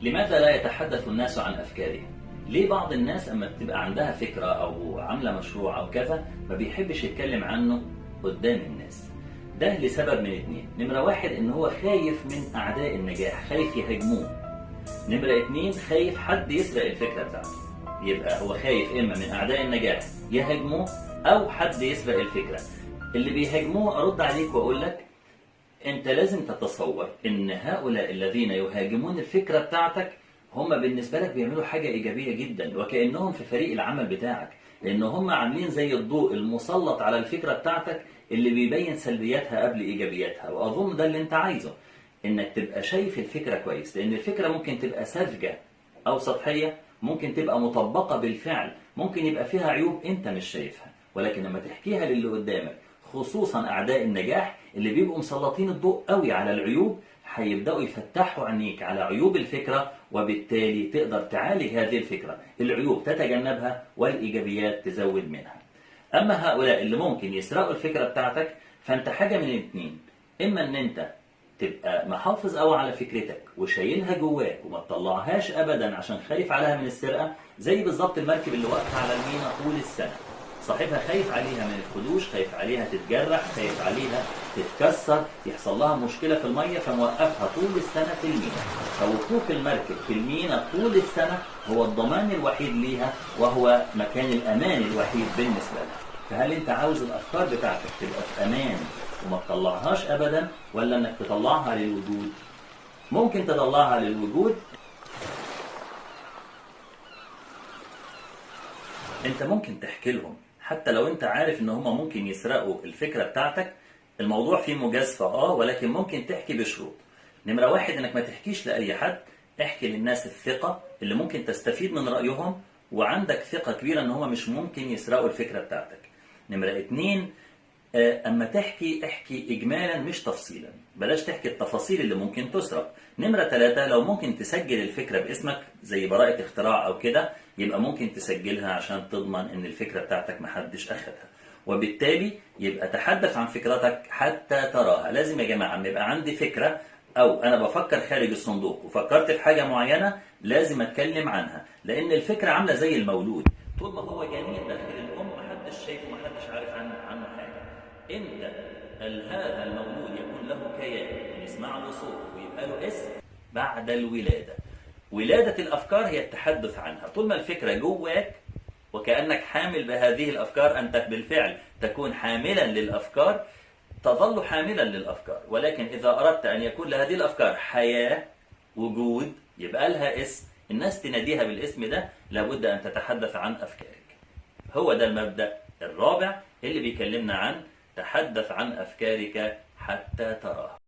لماذا لا يتحدث الناس عن أفكارهم؟ ليه بعض الناس أما بتبقى عندها فكرة أو عاملة مشروع أو كذا ما بيحبش يتكلم عنه قدام الناس؟ ده لسبب من اتنين. نمرة واحد إن هو خايف من أعداء النجاح، خايف يهاجموه. نمرة اتنين خايف حد يسرق الفكرة بتاعته. يبقى هو خايف إما من أعداء النجاح يهاجموه أو حد يسرق الفكرة. اللي بيهاجموه أرد عليك وأقول لك انت لازم تتصور ان هؤلاء الذين يهاجمون الفكرة بتاعتك هم بالنسبة لك بيعملوا حاجة ايجابية جدا، وكأنهم في فريق العمل بتاعك، لان هم عاملين زي الضوء المسلط على الفكرة بتاعتك اللي بيبين سلبياتها قبل ايجابياتها. واظن ده اللي انت عايزه، انك تبقى شايف الفكرة كويس، لان الفكرة ممكن تبقى ساذجة او سطحية، ممكن تبقى مطبقة بالفعل، ممكن يبقى فيها عيوب انت مش شايفها، ولكن لما تحكيها للي قدامك خصوصا أعداء النجاح اللي بيبقوا مسلطين الضوء قوي على العيوب، هيبدأوا يفتحوا عينيك على عيوب الفكرة، وبالتالي تقدر تعالج هذه الفكرة، العيوب تتجنبها والإيجابيات تزود منها. أما هؤلاء اللي ممكن يسرقوا الفكرة بتاعتك فأنت حاجة من الاثنين، إما أن أنت تبقى محافظ قوي على فكرتك وشايلها جواك وما تطلعهاش أبدا عشان خايف عليها من السرقة، زي بالظبط المركب اللي واقفة على المينا طول السنة، صاحبها خايف عليها من الخدوش، خايف عليها تتجرح، خايف عليها تتكسر، يحصل لها مشكلة في المية، فموقفها طول السنة في المينا. فوقوف المركب في المينا طول السنة هو الضمان الوحيد ليها، وهو مكان الأمان الوحيد بالنسبة لها. فهل أنت عاوز الأفكار بتاعتك تبقى في أمان وما تطلعهاش أبدا، ولا أنك تطلعها للوجود؟ ممكن تطلعها للوجود. أنت ممكن تحكي لهم حتى لو انت عارف ان هم ممكن يسرقوا الفكرة بتاعتك. الموضوع فيه مجازفة ولكن ممكن تحكي بشروط. نمرة واحد انك ما تحكيش لأي حد، احكي للناس الثقة اللي ممكن تستفيد من رأيهم وعندك ثقة كبيرة ان هم مش ممكن يسرقوا الفكرة بتاعتك. نمرة اتنين، اما احكي اجمالا مش تفصيلا، بلاش تحكي التفاصيل اللي ممكن تسرق. نمرة ثلاثة، لو ممكن تسجل الفكرة باسمك زي براءة اختراع او كده، يبقى ممكن تسجلها عشان تضمن ان الفكرة بتاعتك محدش اخدها، وبالتالي يبقى تحدث عن فكرتك حتى تراها. لازم يا جماعة لما يبقى عندي فكرة او انا بفكر خارج الصندوق وفكرت في حاجة معينة لازم اتكلم عنها، لان الفكرة عاملة زي المولود، طول ما هو جنين داخل الام محدش شايفه محدش عارف عنه حاجة. امتى هذا المولود يكون له كيان ونسمع له صوت ويبقى له اسم؟ بعد الولادة. ولادة الأفكار هي التحدث عنها. طول ما الفكرة جواك وكأنك حامل بهذه الأفكار، أنت بالفعل تكون حاملا للأفكار، تظل حاملا للأفكار. ولكن إذا أردت أن يكون لهذه الأفكار حياة، وجود، يبقى لها اسم، الناس تناديها بالاسم ده، لابد أن تتحدث عن أفكارك. هو ده المبدأ الرابع اللي بيكلمنا عن تحدث عن أفكارك حتى تراها.